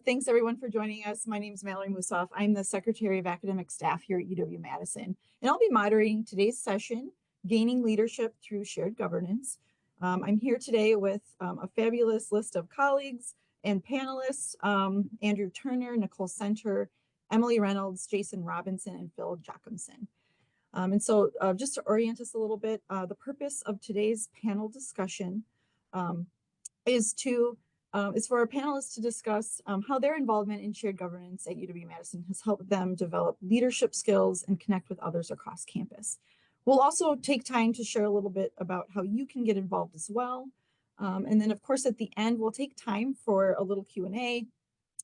Thanks everyone for joining us. My name is Mallory Musoff. I'm the Secretary of Academic Staff here at UW-Madison, and I'll be moderating today's session, Gaining Leadership Through Shared Governance. I'm here today with a fabulous list of colleagues and panelists, Andrew Turner, Nicole Center, Emily Reynolds, Jason Robinson, and Phil Jocumson. Just to orient us a little bit, the purpose of today's panel discussion is for our panelists to discuss how their involvement in shared governance at UW-Madison has helped them develop leadership skills and connect with others across campus. We'll also take time to share a little bit about how you can get involved as well. And then of course, at the end, we'll take time for a little Q&A.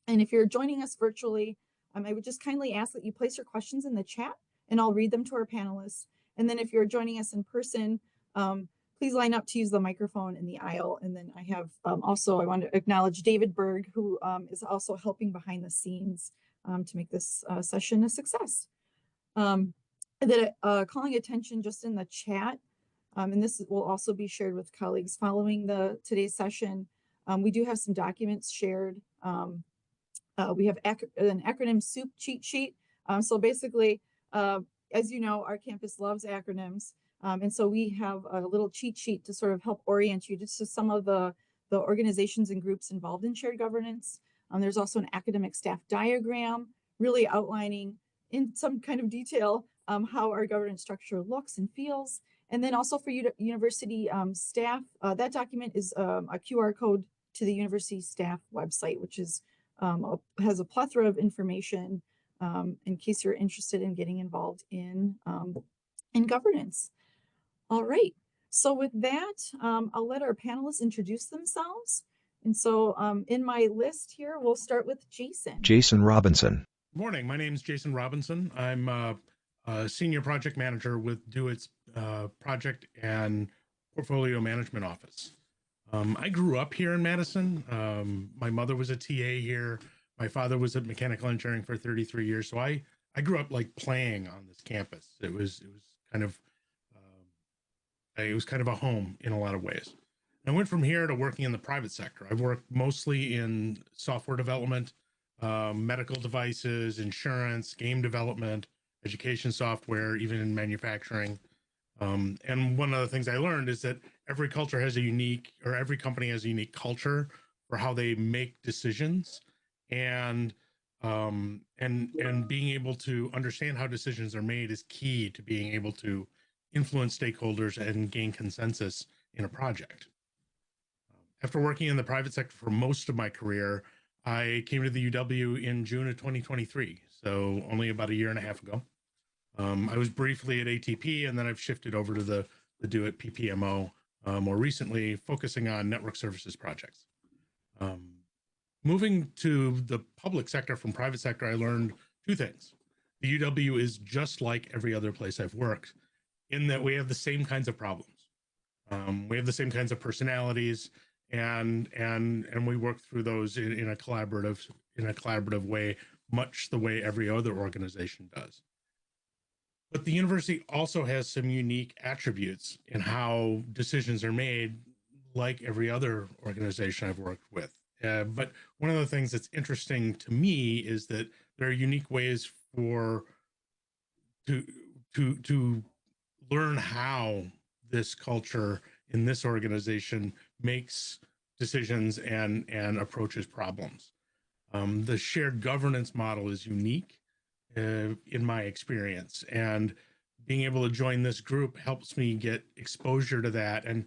And if you're joining us virtually, I would just kindly ask that you place your questions in the chat and I'll read them to our panelists. And then if you're joining us in person, please line up to use the microphone in the aisle. And then I have I want to acknowledge David Berg, who is also helping behind the scenes to make this session a success. And then calling attention just in the chat, and this will also be shared with colleagues following today's session. We do have some documents shared. We have an acronym soup cheat sheet. So basically, as you know, our campus loves acronyms. And so we have a little cheat sheet to sort of help orient you just to some of the organizations and groups involved in shared governance. There's also an academic staff diagram, really outlining in some kind of detail how our governance structure looks and feels. And then also for university staff, that document is a QR code to the university staff website, which is has a plethora of information in case you're interested in getting involved in governance. All right, so with that, I'll let our panelists introduce themselves. And so in my list here, we'll start with Jason. Jason Robinson. Good morning, my name is Jason Robinson. I'm a senior project manager with DeWitt's project and portfolio management office. I grew up here in Madison. My mother was a TA here. My father was at mechanical engineering for 33 years. So I grew up like playing on this campus. It was kind of a home in a lot of ways. I went from here to working in the private sector. I've worked mostly in software development, medical devices, insurance, game development, education software, even in manufacturing. And one of the things I learned is that every company has a unique culture for how they make decisions, and being able to understand how decisions are made is key to being able to influence stakeholders and gain consensus in a project. After working in the private sector for most of my career, I came to the UW in June of 2023, so only about a year and a half ago. I was briefly at ATP, and then I've shifted over to the DeWitt PPMO more recently, focusing on network services projects. Moving to the public sector from private sector, I learned two things. The UW is just like every other place I've worked, in that we have the same kinds of problems. We have the same kinds of personalities, and we work through those in a collaborative way, much the way every other organization does. But the university also has some unique attributes in how decisions are made, like every other organization I've worked with. But one of the things that's interesting to me is that there are unique ways to learn how this culture in this organization makes decisions and approaches problems. The shared governance model is unique in my experience, and being able to join this group helps me get exposure to that and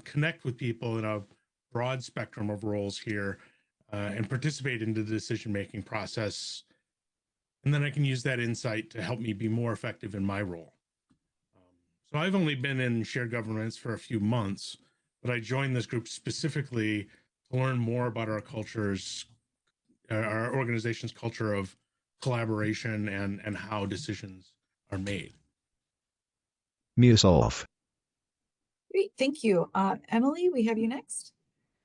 connect with people in a broad spectrum of roles here, and participate in the decision-making process. And then I can use that insight to help me be more effective in my role. So I've only been in shared governance for a few months, but I joined this group specifically to learn more about our organization's culture of collaboration and how decisions are made. Musoff. Great, thank you. Emily, we have you next.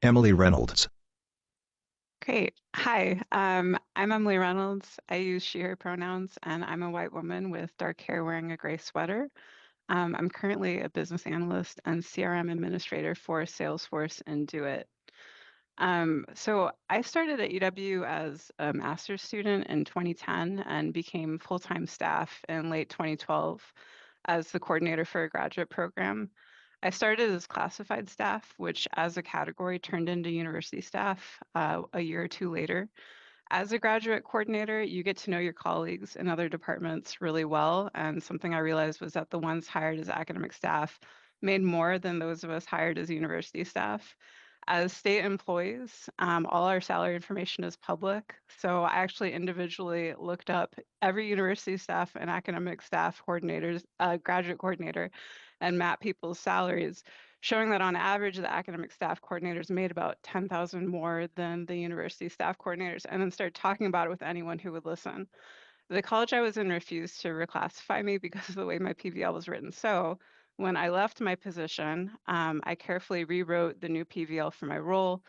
Emily Reynolds. Great. Hi, I'm Emily Reynolds. I use she, her pronouns, and I'm a white woman with dark hair wearing a gray sweater. I'm currently a business analyst and CRM administrator for Salesforce and DeWitt. So I started at UW as a master's student in 2010 and became full-time staff in late 2012 as the coordinator for a graduate program. I started as classified staff, which as a category turned into university staff a year or two later. As a graduate coordinator, you get to know your colleagues in other departments really well. And something I realized was that the ones hired as academic staff made more than those of us hired as university staff. As state employees, all our salary information is public. So I actually individually looked up every university staff and academic staff coordinators, graduate coordinator, and map people's salaries, showing that on average, the academic staff coordinators made about 10,000 more than the university staff coordinators, and then started talking about it with anyone who would listen. The college I was in refused to reclassify me because of the way my PVL was written. So when I left my position, I carefully rewrote the new PVL for my role,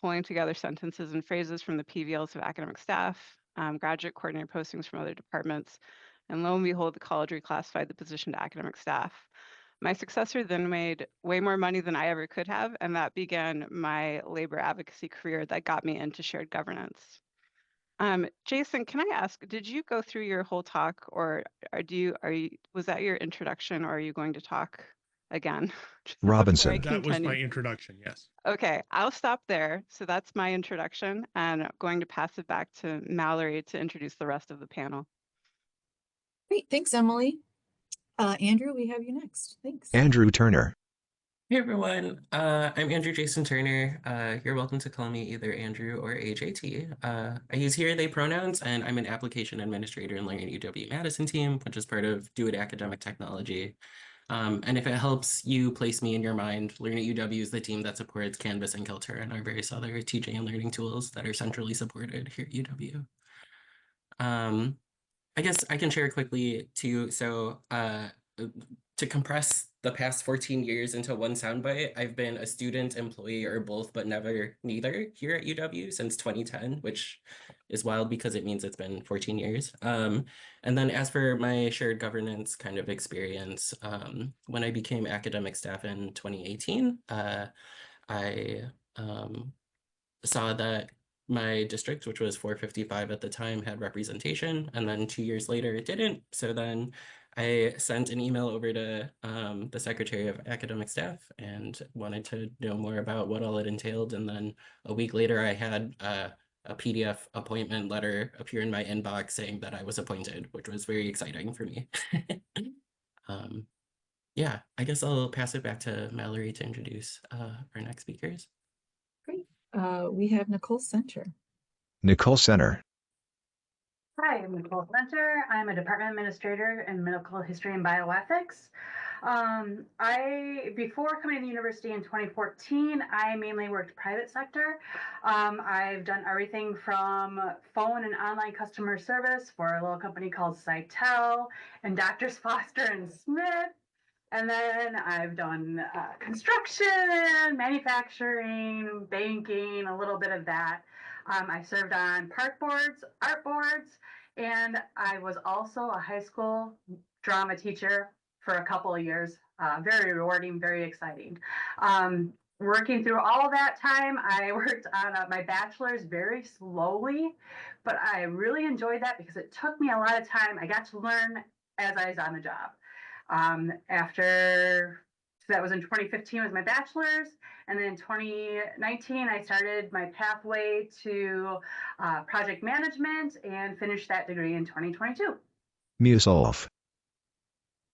pulling together sentences and phrases from the PVLs of academic staff, graduate coordinator postings from other departments, and lo and behold, the college reclassified the position to academic staff. My successor then made way more money than I ever could have, and that began my labor advocacy career that got me into shared governance. Jason, can I ask, did you go through your whole talk, or was that your introduction, or are you going to talk again just before I Robinson. That was my continue? introduction. Yes. Okay, I'll stop there. So that's my introduction, and I'm going to pass it back to Mallory to introduce the rest of the panel. Great, thanks, Emily. Andrew, we have you next. Thanks. Andrew Turner. Hey everyone, I'm Andrew Jason Turner. You're welcome to call me either Andrew or AJT. I use he or they pronouns, and I'm an application administrator in Learning UW-Madison team, which is part of Do It Academic Technology. And if it helps you place me in your mind, Learning UW is the team that supports Canvas and Kilter and our various other teaching and learning tools that are centrally supported here at UW. I guess I can share quickly too. So to compress the past 14 years into one soundbite, I've been a student, employee, or both, but never neither here at UW since 2010, which is wild because it means it's been 14 years. And then as for my shared governance kind of experience, when I became academic staff in 2018, I saw that my district, which was 455 at the time, had representation, and then 2 years later it didn't. So then I sent an email over to the Secretary of Academic Staff and wanted to know more about what all it entailed. And then a week later, I had a PDF appointment letter appear in my inbox saying that I was appointed, which was very exciting for me. Yeah, I guess I'll pass it back to Mallory to introduce our next speakers. Great. We have Nicole Center. Nicole Center. Hi, I'm Nicole Center. I'm a department administrator in medical history and bioethics. Before coming to the university in 2014, I mainly worked private sector. I've done everything from phone and online customer service for a little company called Cytel and Doctors Foster and Smith. And then I've done construction, manufacturing, banking, a little bit of that. I served on park boards, art boards, and I was also a high school drama teacher for a couple of years. Very rewarding, very exciting. Working through all that time, I worked on my bachelor's very slowly, but I really enjoyed that because it took me a lot of time. I got to learn as I was on the job. So that was in 2015 was my bachelor's, and then in 2019 I started my pathway to project management and finished that degree in 2022. Musolf.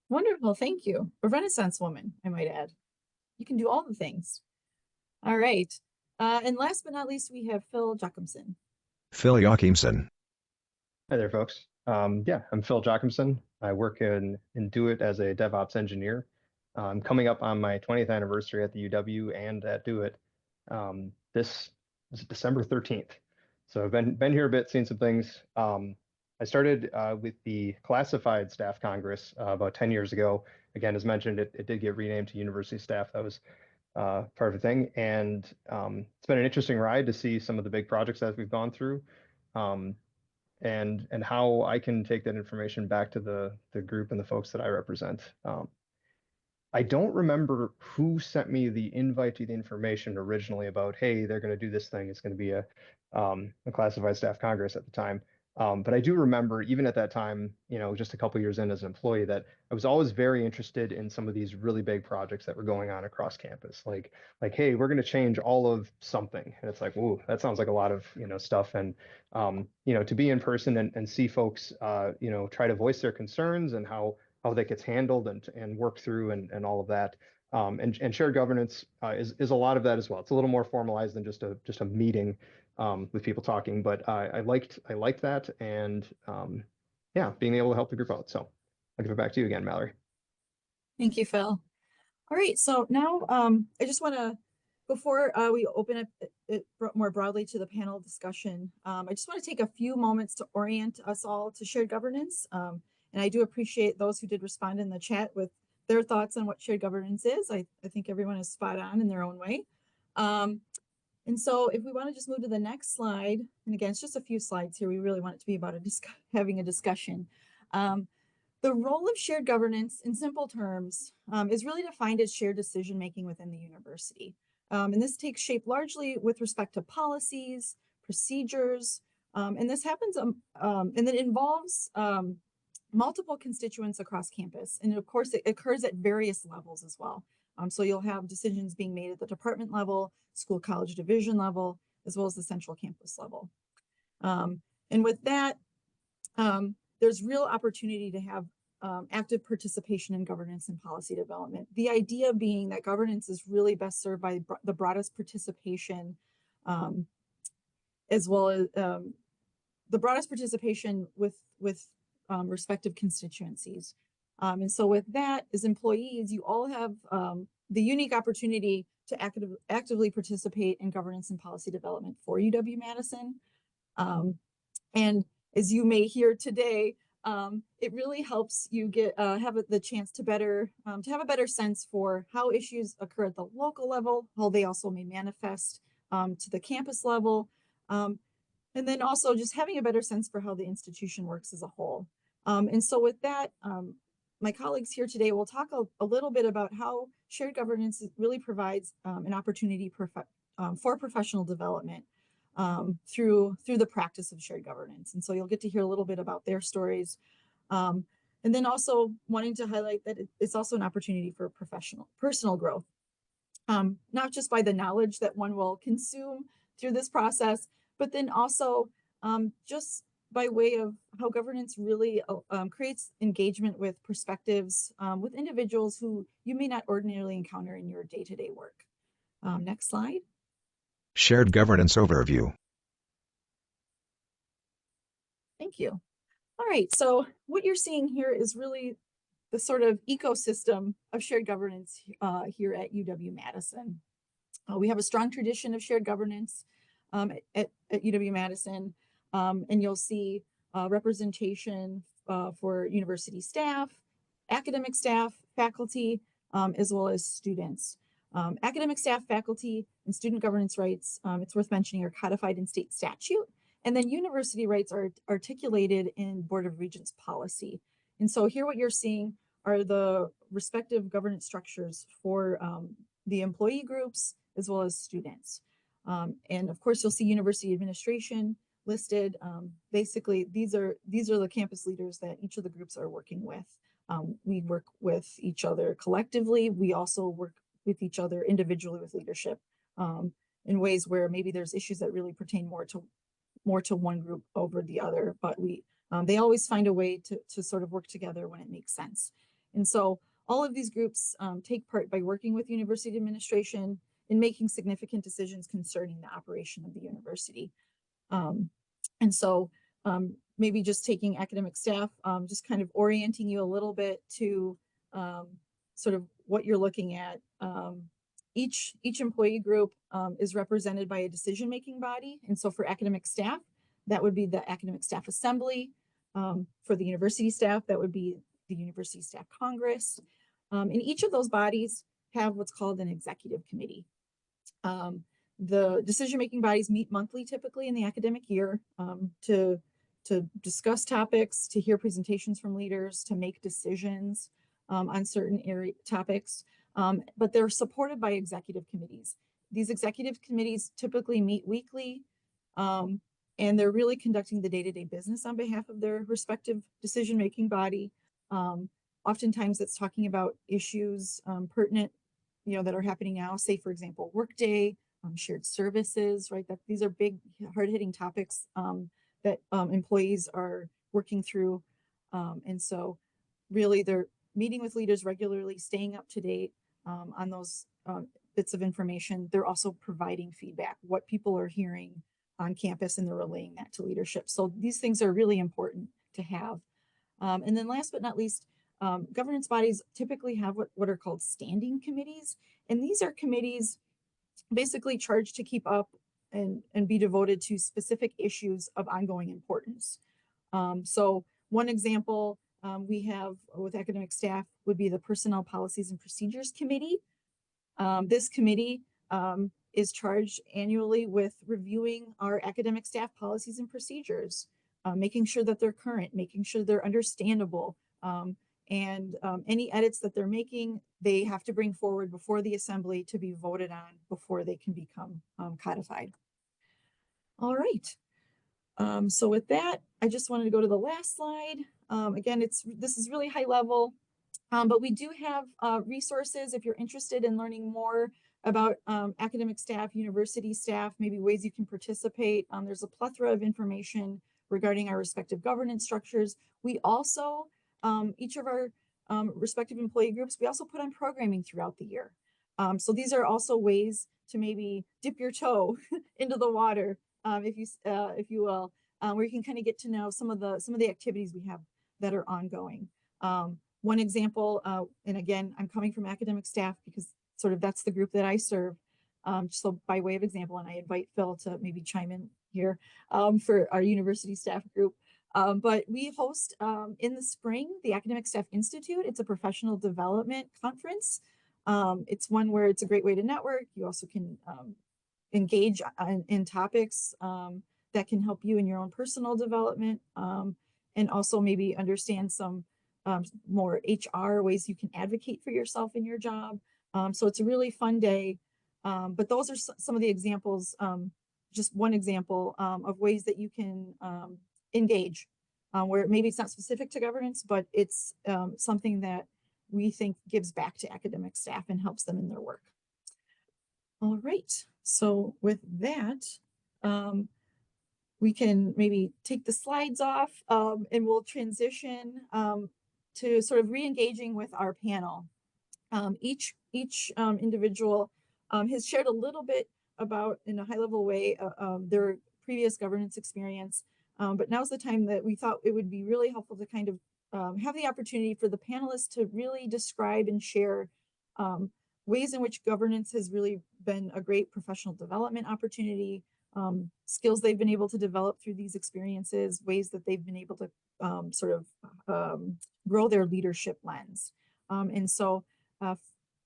Wonderful, thank you. A Renaissance woman, I might add. You can do all the things. All right. And last but not least, we have Phil Jochimson. Phil Joachimson. Hi there, folks. Yeah, I'm Phil Jochimson. I work in Do It as a DevOps engineer. I'm coming up on my 20th anniversary at the UW and at Do It. This is December 13th. So I've been here a bit, seen some things. I started with the Classified Staff Congress about 10 years ago. Again, as mentioned, it did get renamed to University Staff. That was part of the thing. And it's been an interesting ride to see some of the big projects that we've gone through. And how I can take that information back to the group and the folks that I represent. I don't remember who sent me the invite to the information originally about, hey, they're going to do this thing. It's going to be a classified staff congress at the time. But I do remember even at that time, just a couple years in as an employee, that I was always very interested in some of these really big projects that were going on across campus. Like, hey, we're going to change all of something. And it's like, ooh, that sounds like a lot of, stuff. And, to be in person and see folks, try to voice their concerns and how that gets handled and worked through and all of that. And shared governance is a lot of that as well. It's a little more formalized than just a meeting with people talking, but I liked that, and yeah, being able to help the group out. So I'll give it back to you again, Mallory. Thank you, Phil. All right, so now I just want to, before we open up it more broadly to the panel discussion, I just want to take a few moments to orient us all to shared governance. And I do appreciate those who did respond in the chat with their thoughts on what shared governance is. I think everyone is spot on in their own way. And so if we want to just move to the next slide, and again, it's just a few slides here. We really want it to be about having a discussion. The role of shared governance, in simple terms, is really defined as shared decision-making within the university. And this takes shape largely with respect to policies, procedures, and this happens, and it involves multiple constituents across campus. And of course, it occurs at various levels as well. So you'll have decisions being made at the department level, school college division level, as well as the central campus level. And with that, there's real opportunity to have active participation in governance and policy development. The idea being that governance is really best served by the broadest participation, as well as the broadest participation with respective constituencies. And so with that, as employees, you all have the unique opportunity to actively participate in governance and policy development for UW-Madison. And as you may hear today, it really helps you get have the chance to have a better sense for how issues occur at the local level, how they also may manifest to the campus level, and then also just having a better sense for how the institution works as a whole. And so with that, my colleagues here today will talk a little bit about how shared governance really provides an opportunity for professional development through the practice of shared governance. And so you'll get to hear a little bit about their stories. And then also wanting to highlight that it's also an opportunity for personal growth, not just by the knowledge that one will consume through this process, but then also just by way of how governance really creates engagement with perspectives with individuals who you may not ordinarily encounter in your day-to-day work. Next slide. Shared governance overview. Thank you. All right, so what you're seeing here is really the sort of ecosystem of shared governance here at UW-Madison. We have a strong tradition of shared governance at UW-Madison, and you'll see representation for university staff, academic staff, faculty, as well as students. Academic staff, faculty, and student governance rights, it's worth mentioning, are codified in state statute. And then university rights are articulated in Board of Regents policy. And so here what you're seeing are the respective governance structures for the employee groups as well as students. And of course, you'll see university administration listed. Basically, these are the campus leaders that each of the groups are working with. We work with each other collectively. We also work with each other individually with leadership in ways where maybe there's issues that really pertain more to one group over the other, but they always find a way to sort of work together when it makes sense. And so all of these groups take part by working with university administration in making significant decisions concerning the operation of the university. And so maybe just taking academic staff, just kind of orienting you a little bit to sort of what you're looking at. Each employee group is represented by a decision-making body. And so for academic staff, that would be the Academic Staff Assembly. For the university staff, that would be the University Staff Congress. And each of those bodies have what's called an executive committee. The decision-making bodies meet monthly, typically in the academic year, to discuss topics, to hear presentations from leaders, to make decisions. on certain area topics, but they're supported by executive committees. These executive committees typically meet weekly, and they're really conducting the day-to-day business on behalf of their respective decision-making body. Oftentimes it's talking about issues pertinent, that are happening now, say, for example, workday, shared services, right? That these are big, hard-hitting topics that employees are working through. And so really they're meeting with leaders regularly, staying up to date on those bits of information. They're also providing feedback, what people are hearing on campus, and they're relaying that to leadership. So these things are really important to have. And then last but not least, governance bodies typically have what are called standing committees. And these are committees basically charged to keep up and be devoted to specific issues of ongoing importance. So one example we have with academic staff would be the Personnel Policies and Procedures Committee. This committee is charged annually with reviewing our academic staff policies and procedures, making sure that they're current, making sure they're understandable, and any edits that they're making, they have to bring forward before the assembly to be voted on before they can become codified. All right. So with that, I just wanted to go to the last slide. Again, this is really high level, but we do have resources if you're interested in learning more about academic staff, university staff, maybe ways you can participate. There's a plethora of information regarding our respective governance structures. We also, each of our respective employee groups, we also put on programming throughout the year. So these are also ways to maybe dip your toe into the water, if you will, where you can kind of get to know some of the activities we have that are ongoing. One example, and again, I'm coming from academic staff because sort of that's the group that I serve. So by way of example, and I invite Phil to maybe chime in here for our university staff group. But we host in the spring, the Academic Staff Institute. It's a professional development conference. It's one where it's a great way to network. You also can engage in topics that can help you in your own personal development, and also maybe understand some more HR ways you can advocate for yourself in your job. So it's a really fun day. But those are some of the examples, just one example of ways that you can engage, where maybe it's not specific to governance, but it's something that we think gives back to academic staff and helps them in their work. All right, so with that, we can maybe take the slides off and we'll transition to sort of re-engaging with our panel. Each individual has shared a little bit about, in a high-level way, their previous governance experience, but now's the time that we thought it would be really helpful to kind of have the opportunity for the panelists to really describe and share ways in which governance has really been a great professional development opportunity, skills they've been able to develop through these experiences, ways that they've been able to sort of grow their leadership lens. And so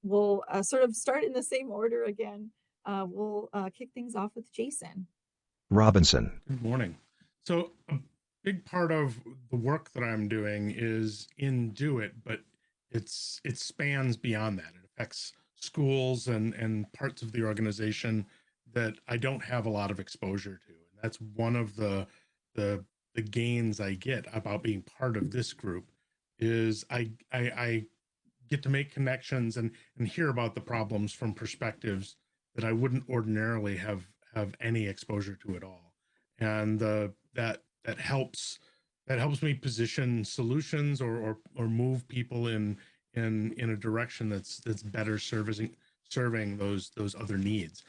we'll sort of start in the same order again. We'll kick things off with Jason Robinson. Good morning. So a big part of the work that I'm doing is in Do It, but it spans beyond that. It affects schools and parts of the organization that I don't have a lot of exposure to. And that's one of the gains I get about being part of this group is I get to make connections and hear about the problems from perspectives that I wouldn't ordinarily have any exposure to at all. And that helps me position solutions or move people in a direction that's better serving those other needs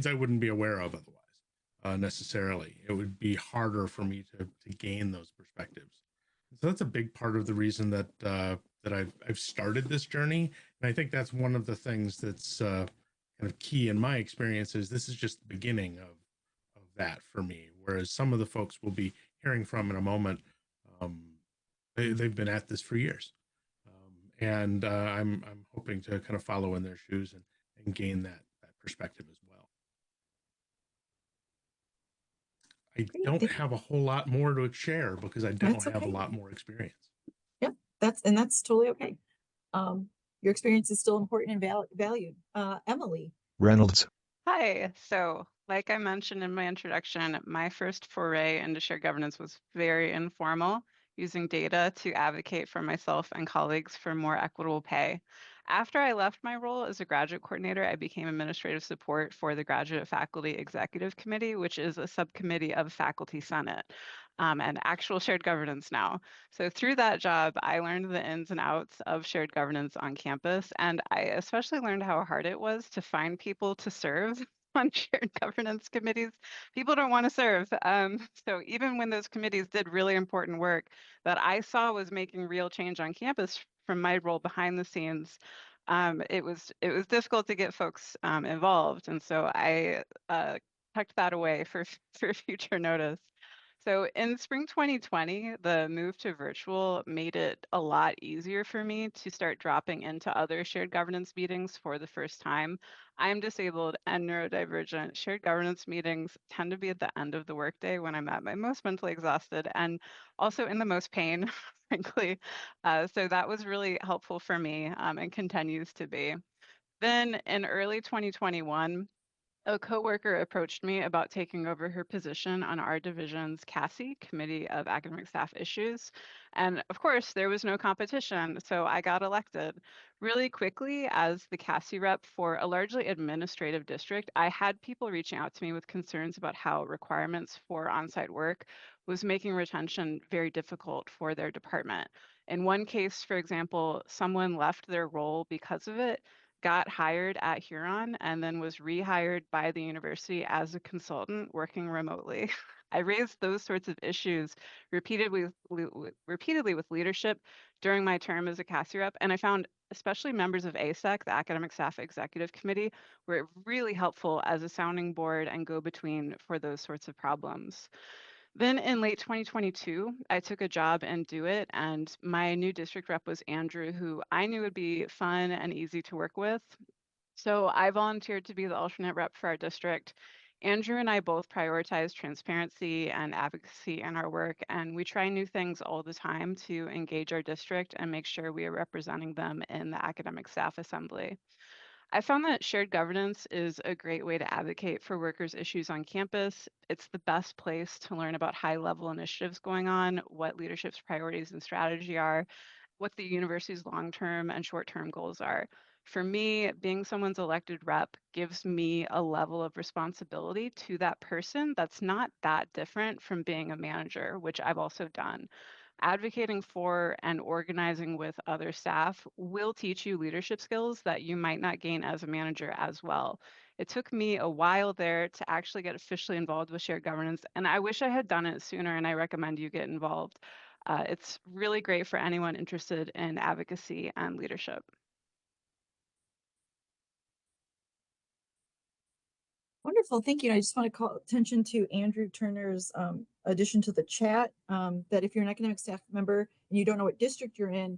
I wouldn't be aware of otherwise. Necessarily, it would be harder for me to gain those perspectives. So that's a big part of the reason that I've started this journey, and I think that's one of the things that's kind of key in my experience. Is this is just the beginning of that for me, whereas some of the folks we'll be hearing from in a moment, they've been at this for years, and I'm hoping to kind of follow in their shoes and gain that perspective as well. I don't have a whole lot more to share because I don't have a lot more experience. Yep, that's totally okay. Your experience is still important and valued. Emily. Reynolds. Hi. So, like I mentioned in my introduction, my first foray into shared governance was very informal, using data to advocate for myself and colleagues for more equitable pay. After I left my role as a graduate coordinator, I became administrative support for the Graduate Faculty Executive Committee, which is a subcommittee of Faculty Senate, and actual shared governance now. So through that job, I learned the ins and outs of shared governance on campus, and I especially learned how hard it was to find people to serve on shared governance committees. People don't want to serve. So even when those committees did really important work that I saw was making real change on campus from my role behind the scenes, it was difficult to get folks involved, and so I tucked that away for for future notice. So in spring 2020, the move to virtual made it a lot easier for me to start dropping into other shared governance meetings for the first time. I'm disabled and neurodivergent. Shared governance meetings tend to be at the end of the workday when I'm at my most mentally exhausted and also in the most pain, frankly. So that was really helpful for me and continues to be. Then in early 2021, a coworker approached me about taking over her position on our division's CASI, Committee of Academic Staff Issues. And of course, there was no competition, so I got elected. Really quickly, as the CASI rep for a largely administrative district, I had people reaching out to me with concerns about how requirements for on-site work was making retention very difficult for their department. In one case, for example, someone left their role because of it, got hired at Huron, and then was rehired by the university as a consultant working remotely. I raised those sorts of issues repeatedly with leadership during my term as a CASI rep, and I found especially members of ASEC, the Academic Staff Executive Committee, were really helpful as a sounding board and go-between for those sorts of problems. Then in late 2022, I took a job in Do It, and my new district rep was Andrew, who I knew would be fun and easy to work with. So I volunteered to be the alternate rep for our district. Andrew and I both prioritize transparency and advocacy in our work, and we try new things all the time to engage our district and make sure we are representing them in the academic staff assembly. I found that shared governance is a great way to advocate for workers' issues on campus. It's the best place to learn about high level initiatives going on, what leadership's priorities and strategy are, what the university's long term and short term goals are. For me, being someone's elected rep gives me a level of responsibility to that person that's not that different from being a manager, which I've also done. Advocating for and organizing with other staff will teach you leadership skills that you might not gain as a manager as well. It took me a while there to actually get officially involved with shared governance, and I wish I had done it sooner, and I recommend you get involved. It's really great for anyone interested in advocacy and leadership. Wonderful, thank you. I just want to call attention to Andrew Turner's addition to the chat, that if you're an academic staff member and you don't know what district you're in,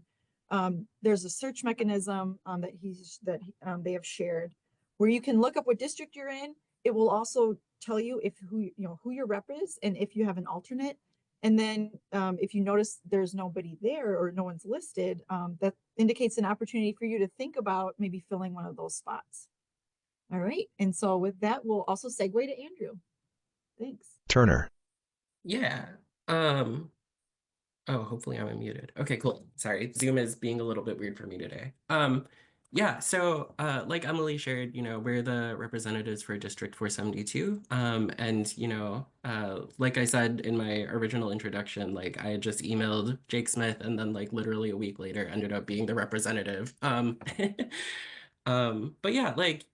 there's a search mechanism that they have shared where you can look up what district you're in. It will also tell you who your rep is and if you have an alternate. And then if you notice there's nobody there or no one's listed, that indicates an opportunity for you to think about maybe filling one of those spots. All right. And so with that, we'll also segue to Andrew. Thanks. Turner. Yeah. Oh, hopefully I'm unmuted. Okay, cool. Sorry, Zoom is being a little bit weird for me today. Yeah, so like Emily shared, we're the representatives for District 472. And like I said in my original introduction, like I had just emailed Jake Smith and then like literally a week later ended up being the representative. But yeah, like,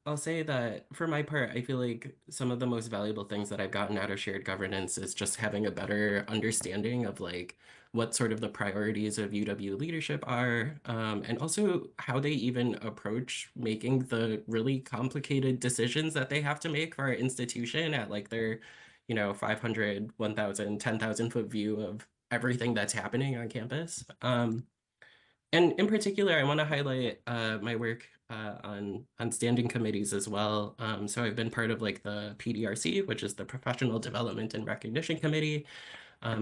I'll say that for my part, I feel like some of the most valuable things that I've gotten out of shared governance is just having a better understanding of like what sort of the priorities of UW leadership are, and also how they even approach making the really complicated decisions that they have to make for our institution at like their, 500, 1,000, 10,000 foot view of everything that's happening on campus. And in particular, I want to highlight my work on standing committees as well. So I've been part of like the PDRC, which is the Professional Development and Recognition Committee.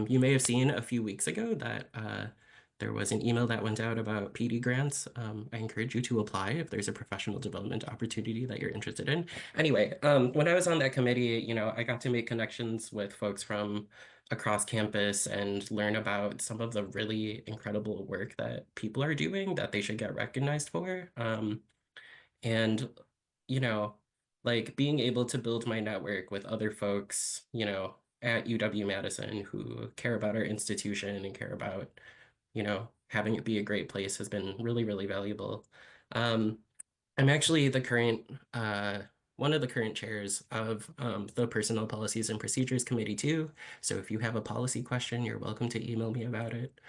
You may have seen a few weeks ago that There was an email that went out about PD grants. I encourage you to apply if there's a professional development opportunity that you're interested in. Anyway, when I was on that committee, I got to make connections with folks from across campus and learn about some of the really incredible work that people are doing that they should get recognized for. And, like being able to build my network with other folks, at UW-Madison who care about our institution and care about, having it be a great place has been really, really valuable. I'm actually the current, one of the current chairs of the Personnel Policies and Procedures Committee too. So if you have a policy question, you're welcome to email me about it.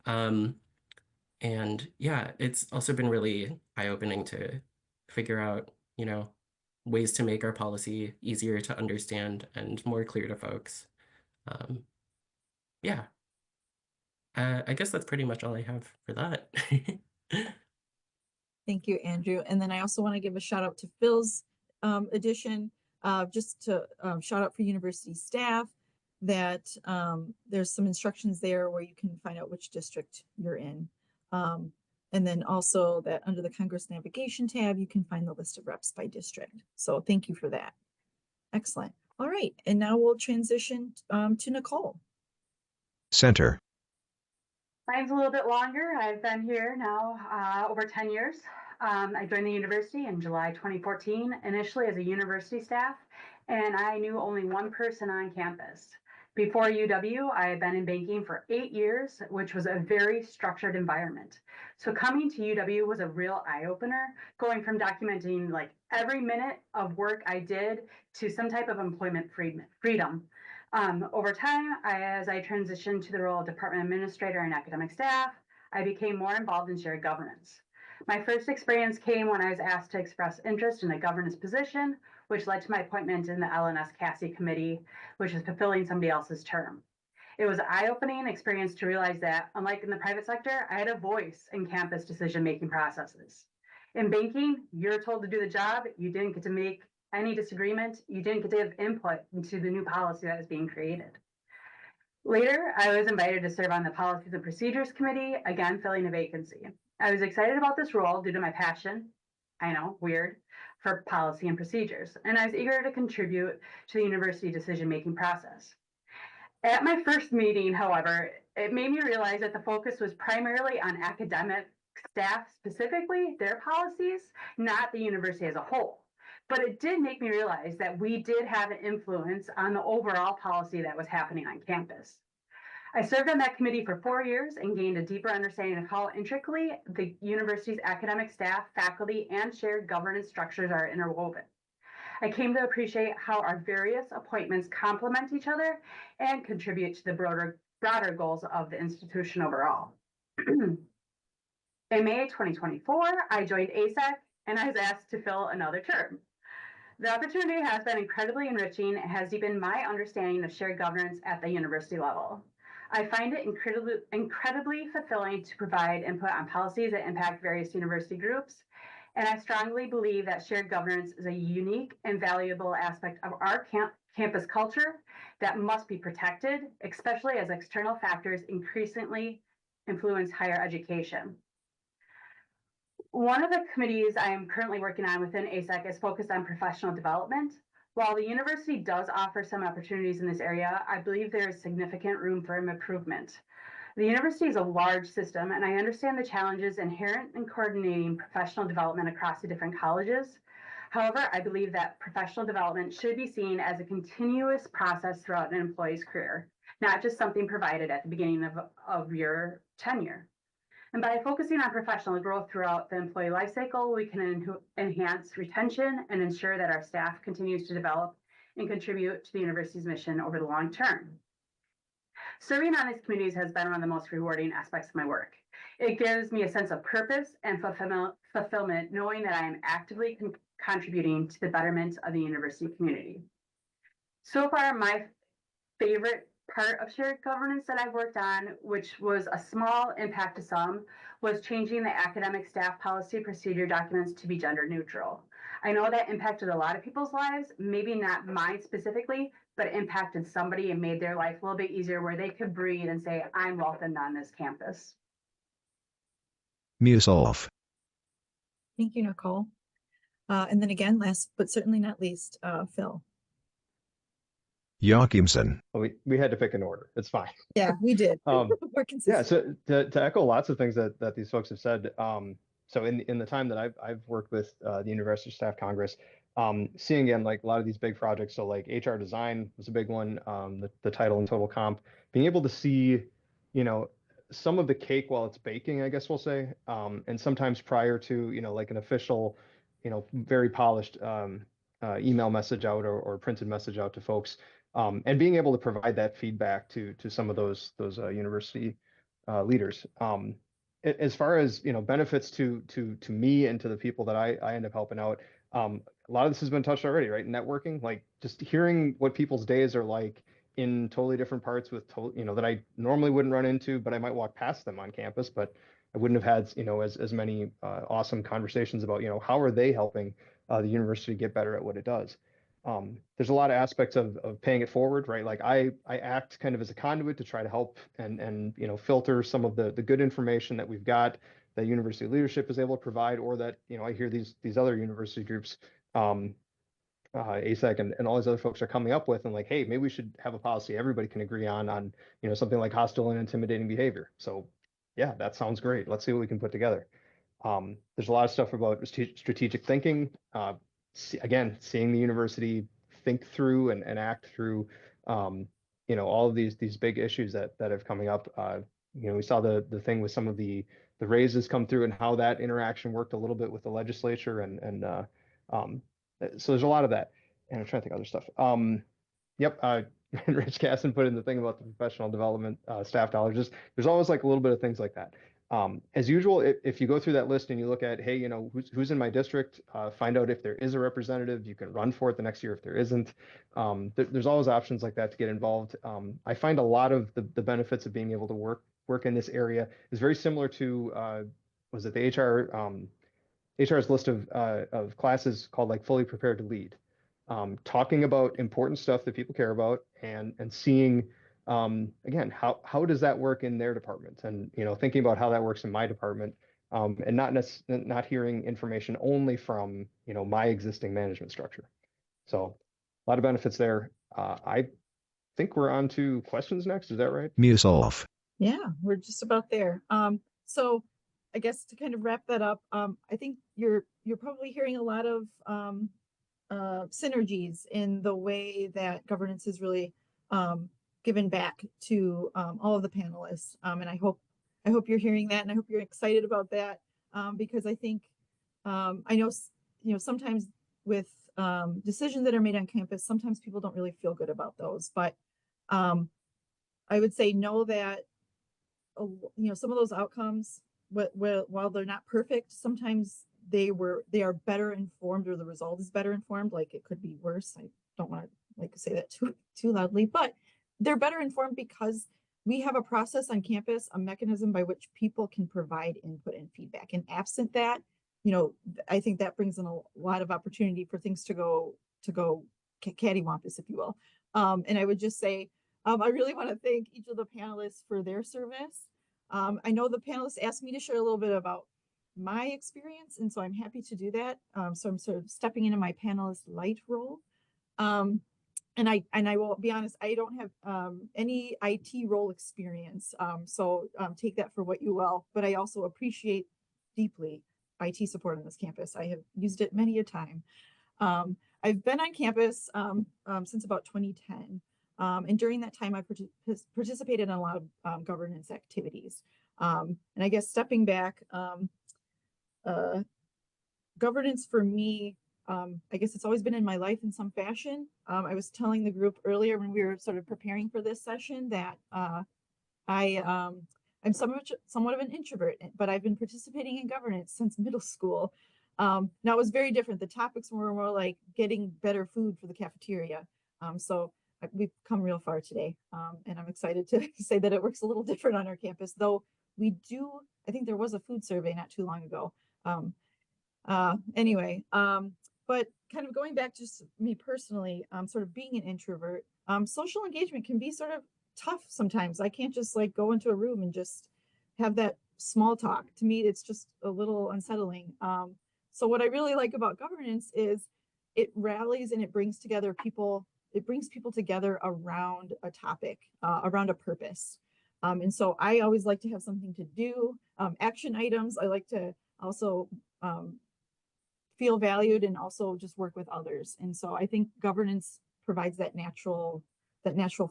And yeah, it's also been really eye-opening to figure out, ways to make our policy easier to understand and more clear to folks. Yeah, I guess that's pretty much all I have for that. Thank you, Andrew. And then I also want to give a shout out to Phil's addition, just to shout out for university staff that there's some instructions there where you can find out which district you're in. And then also that under the Congress navigation tab, you can find the list of reps by district. So thank you for that. Excellent. All right. And now we'll transition to Nicole. Center. Mine's a little bit longer. I've been here now over 10 years. I joined the university in July 2014, initially as a university staff, and I knew only one person on campus. Before UW, I had been in banking for 8 years, which was a very structured environment. So coming to UW was a real eye-opener, going from documenting like every minute of work I did to some type of employment freedom. Over time, as I transitioned to the role of department administrator and academic staff, I became more involved in shared governance. My first experience came when I was asked to express interest in a governance position, which led to my appointment in the LNS CASI committee, which is fulfilling somebody else's term. It was an eye-opening experience to realize that, unlike in the private sector, I had a voice in campus decision-making processes. In banking, you're told to do the job, you didn't get to make any disagreement, you didn't get to have input into the new policy that was being created. Later, I was invited to serve on the Policies and Procedures Committee, again filling a vacancy. I was excited about this role due to my passion, I know, weird, for policy and procedures, and I was eager to contribute to the university decision-making process. At my first meeting, however, it made me realize that the focus was primarily on academic staff, specifically their policies, not the university as a whole. But it did make me realize that we did have an influence on the overall policy that was happening on campus. I served on that committee for 4 years and gained a deeper understanding of how intricately the university's academic staff, faculty, and shared governance structures are interwoven. I came to appreciate how our various appointments complement each other and contribute to the broader goals of the institution overall. In May 2024, I joined ASEC and I was asked to fill another term. The opportunity has been incredibly enriching and has deepened my understanding of shared governance at the university level. I find it incredibly fulfilling to provide input on policies that impact various university groups, and I strongly believe that shared governance is a unique and valuable aspect of our campus culture that must be protected, especially as external factors increasingly influence higher education. One of the committees I am currently working on within ASEC is focused on professional development. While the university does offer some opportunities in this area, I believe there is significant room for improvement. The university is a large system, and I understand the challenges inherent in coordinating professional development across the different colleges. However, I believe that professional development should be seen as a continuous process throughout an employee's career, not just something provided at the beginning of your tenure. And by focusing on professional growth throughout the employee lifecycle, we can enhance retention and ensure that our staff continues to develop and contribute to the university's mission over the long term. Serving on these committees has been one of the most rewarding aspects of my work. It gives me a sense of purpose and fulfillment, knowing that I am actively contributing to the betterment of the university community. So far, my favorite part of shared governance that I've worked on, which was a small impact to some, was changing the academic staff policy procedure documents to be gender neutral. I know that impacted a lot of people's lives, maybe not mine specifically, but it impacted somebody and made their life a little bit easier where they could breathe and say, I'm welcomed on this campus. Musoff. Thank you, Nicole. And then again, last but certainly not least, Phil. Joachimson. Well, we had to pick an order. It's fine. Yeah, we did. Um, We're Yeah, consistent. so to echo lots of things that these folks have said, so in the time that I've worked with the University Staff Congress, seeing again like a lot of these big projects, so like HR design was a big one, the title and total comp, being able to see, you know, some of the cake while it's baking, I guess we'll say, and sometimes prior to, you know, like an official, you know, very polished email message out or printed message out to folks, and being able to provide that feedback to some of those university leaders. As far as, you know, benefits to me and to the people that I end up helping out, a lot of this has been touched already, right? Networking, like just hearing what people's days are like in totally different parts with you know, that I normally wouldn't run into, but I might walk past them on campus, but I wouldn't have had, you know, as many awesome conversations about, you know, how are they helping the university get better at what it does. There's a lot of aspects of paying it forward, right? Like I act kind of as a conduit to try to help and you know, filter some of the good information that we've got that university leadership is able to provide, or that, you know, I hear these other university groups, ASEC and all these other folks are coming up with, and like, hey, maybe we should have a policy everybody can agree on, you know, something like hostile and intimidating behavior. So yeah, that sounds great. Let's see what we can put together. There's a lot of stuff about strategic thinking. Again, seeing the university think through and act through, you know, all of these big issues that have coming up. You know, we saw the thing with some of the raises come through and how that interaction worked a little bit with the legislature, and so there's a lot of that. And I'm trying to think of other stuff. Yep. Rich Casson put in the thing about the professional development staff dollars. There's always like a little bit of things like that. As usual, if you go through that list and you look at, hey, you know, who's in my district, find out if there is a representative, you can run for it the next year if there isn't. There's always options like that to get involved. I find a lot of the benefits of being able to work in this area is very similar to, was it the HR's list of classes called like Fully Prepared to Lead, talking about important stuff that people care about, and seeing, again, how does that work in their department, and, you know, thinking about how that works in my department, and not hearing information only from, you know, my existing management structure. So a lot of benefits there. I think we're on to questions next. Is that right? Musoff. Yeah, we're just about there. So I guess to kind of wrap that up, I think you're probably hearing a lot of synergies in the way that governance is really given back to all of the panelists. And I hope you're hearing that, and I hope you're excited about that, because I think I know, you know, sometimes with decisions that are made on campus, sometimes people don't really feel good about those, but I would say know that, you know, some of those outcomes, while they're not perfect, sometimes they are better informed, or the result is better informed. Like, it could be worse. I don't want to like say that too loudly, but they're better informed because we have a process on campus, a mechanism by which people can provide input and feedback. And absent that, you know, I think that brings in a lot of opportunity for things to go cattywampus, if you will. And I would just say, I really want to thank each of the panelists for their service. I know the panelists asked me to share a little bit about my experience, and so I'm happy to do that. So I'm sort of stepping into my panelist light role. And I will be honest, I don't have any IT role experience. So take that for what you will, but I also appreciate deeply IT support on this campus. I have used it many a time. I've been on campus since about 2010. And during that time, I participated in a lot of governance activities. And I guess stepping back, governance for me, I guess it's always been in my life in some fashion. I was telling the group earlier when we were sort of preparing for this session that I'm somewhat of an introvert, but I've been participating in governance since middle school. Now it was very different. The topics were more like getting better food for the cafeteria. So we've come real far today, and I'm excited to say that it works a little different on our campus, though we do, I think there was a food survey not too long ago. Anyway, but kind of going back just me personally, sort of being an introvert, social engagement can be sort of tough sometimes. I can't just like go into a room and just have that small talk. To me, it's just a little unsettling. So what I really like about governance is it rallies and it brings together people. It brings people together around a topic, around a purpose. And so I always like to have something to do, action items. I like to also feel valued and also just work with others. And so I think governance provides that natural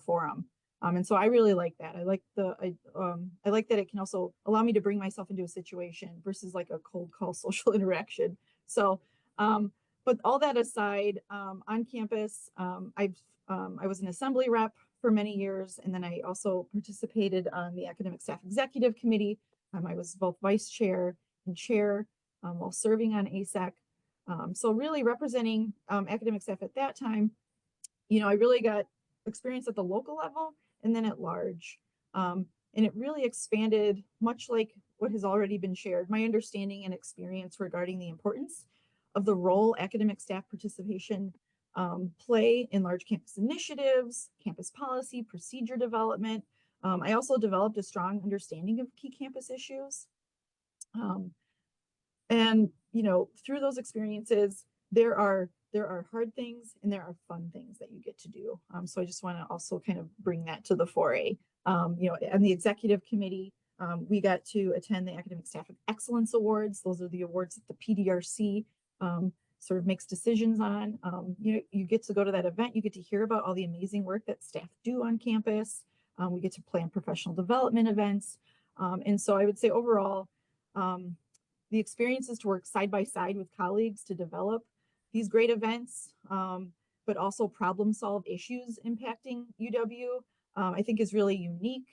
forum. And so I really like that. I like that it can also allow me to bring myself into a situation versus like a cold call social interaction. So, but all that aside, on campus, I was an assembly rep for many years, and then I also participated on the academic staff executive committee. I was both vice chair and chair while serving on ASEC. So really representing academic staff at that time, I really got experience at the local level and then at large. And it really expanded, much like what has already been shared, my understanding and experience regarding the importance of the role academic staff participation play in large campus initiatives, campus policy, procedure development. I also developed a strong understanding of key campus issues. And through those experiences, there are hard things and there are fun things that you get to do. So I just want to also kind of bring that to the foray. On the executive committee, we got to attend the Academic Staff of Excellence Awards. Those are the awards that the PDRC sort of makes decisions on. You get to go to that event. You get to hear about all the amazing work that staff do on campus. We get to plan professional development events. And so I would say overall, the experience is to work side by side with colleagues to develop these great events, but also problem solve issues impacting UW, I think is really unique.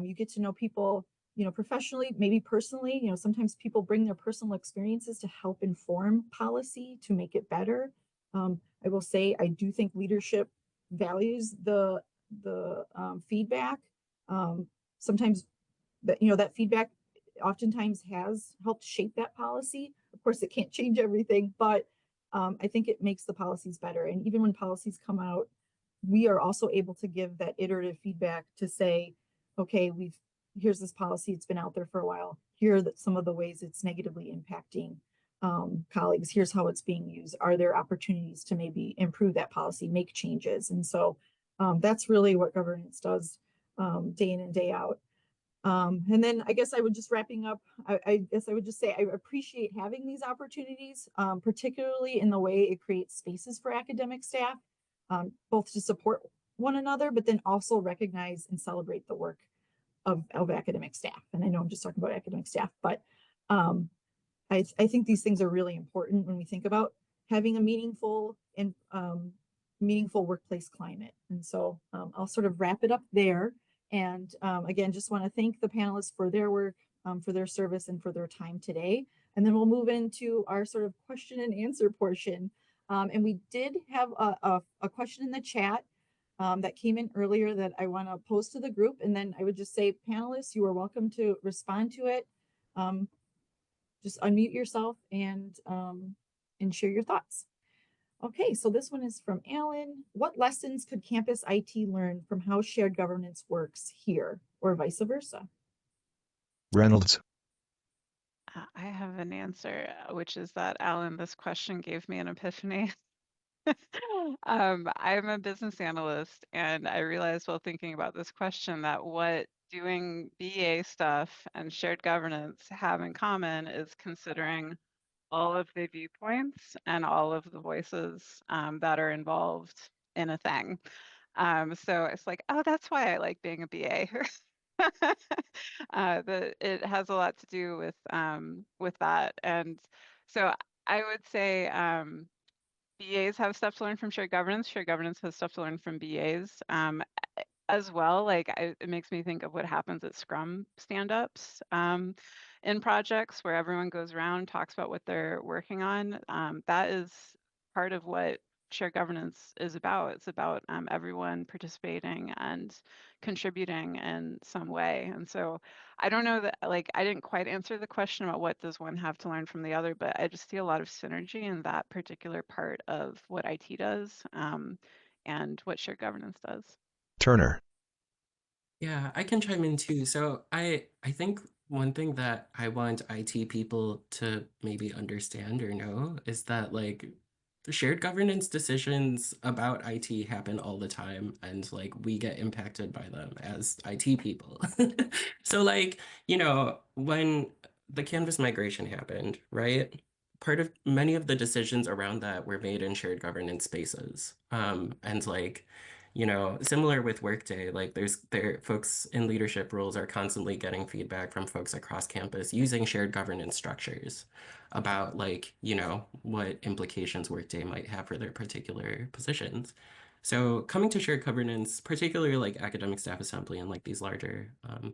You get to know people, professionally, maybe personally. Sometimes people bring their personal experiences to help inform policy to make it better. I will say I do think leadership values the feedback. Sometimes that feedback oftentimes has helped shape that policy. Of course, it can't change everything, but I think it makes the policies better. And even when policies come out, we are also able to give that iterative feedback to say, okay, here's this policy, it's been out there for a while. Here are some of the ways it's negatively impacting colleagues. Here's how it's being used. Are there opportunities to maybe improve that policy, make changes? And so that's really what governance does day in and day out. And then I guess I would just wrapping up, I guess I would just say I appreciate having these opportunities, particularly in the way it creates spaces for academic staff, both to support one another, but then also recognize and celebrate the work of academic staff. And I know I'm just talking about academic staff, but I think these things are really important when we think about having a meaningful and meaningful workplace climate. And so I'll sort of wrap it up there. And again, just want to thank the panelists for their work, for their service, and for their time today. And then we'll move into our sort of question and answer portion. And we did have a question in the chat that came in earlier that I want to pose to the group. And then I would just say, panelists, you are welcome to respond to it. Just unmute yourself and share your thoughts. Okay, so this one is from Alan. What lessons could campus IT learn from how shared governance works here, or vice versa? Reynolds. I have an answer, which is that, Alan, this question gave me an epiphany. I'm a business analyst, and I realized while thinking about this question that what doing BA stuff and shared governance have in common is considering all of the viewpoints and all of the voices that are involved in a thing. So it's like, oh, that's why I like being a BA. It has a lot to do with that. And so I would say BAs have stuff to learn from shared governance. Shared governance has stuff to learn from BAs. As well, it makes me think of what happens at Scrum stand-ups in projects where everyone goes around, talks about what they're working on. That is part of what shared governance is about. It's about everyone participating and contributing in some way. And so I don't know that, I didn't quite answer the question about what does one have to learn from the other, but I just see a lot of synergy in that particular part of what IT does and what shared governance does. Turner. Yeah, I can chime in too. So I think one thing that I want IT people to maybe understand or know is that like the shared governance decisions about IT happen all the time, and like we get impacted by them as IT people. So like, when the Canvas migration happened, right? Part of many of the decisions around that were made in shared governance spaces. And like, similar with Workday, like there folks in leadership roles are constantly getting feedback from folks across campus using shared governance structures about like, what implications Workday might have for their particular positions. So coming to shared governance, particularly like academic staff assembly and like these larger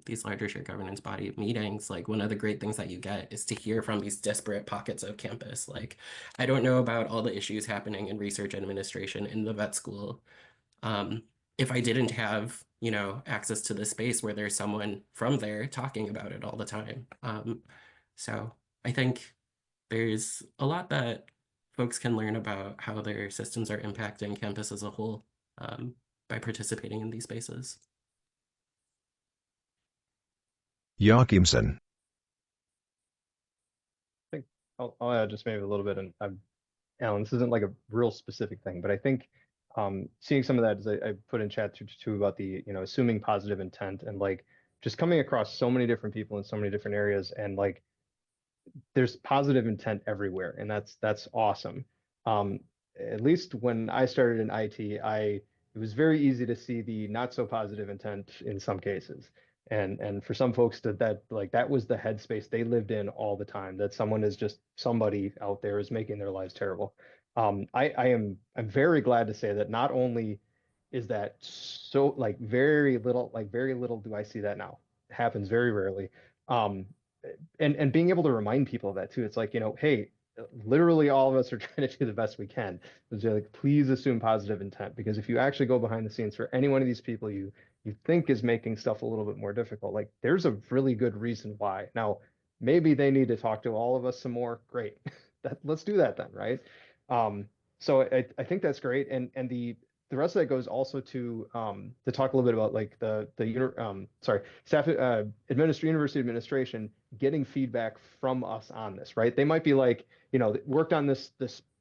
shared governance body meetings, like one of the great things that you get is to hear from these disparate pockets of campus. Like, I don't know about all the issues happening in research administration in the vet school, um, if I didn't have, access to the space where there's someone from there talking about it all the time. So I think there's a lot that folks can learn about how their systems are impacting campus as a whole, by participating in these spaces. Joachimson. I think I'll add just maybe a little bit, and Alan, this isn't like a real specific thing, but I think seeing some of that as I put in chat too about the, assuming positive intent and like just coming across so many different people in so many different areas, and like there's positive intent everywhere, and that's awesome. Um, at least when I started in IT, it was very easy to see the not so positive intent in some cases. And for some folks that was the headspace they lived in all the time, that someone is just somebody out there is making their lives terrible. I'm very glad to say that not only is that so very little do I see that now. It happens very rarely. Um, and being able to remind people of that too. It's like, hey, literally all of us are trying to do the best we can. It's like, please assume positive intent, because if you actually go behind the scenes for any one of these people you think is making stuff a little bit more difficult, like there's a really good reason why. Now, maybe they need to talk to all of us some more. Great. Let's do that then, right? So I think that's great. And the rest of that goes also to talk a little bit about like staff university administration getting feedback from us on this, right? They might be like, worked on this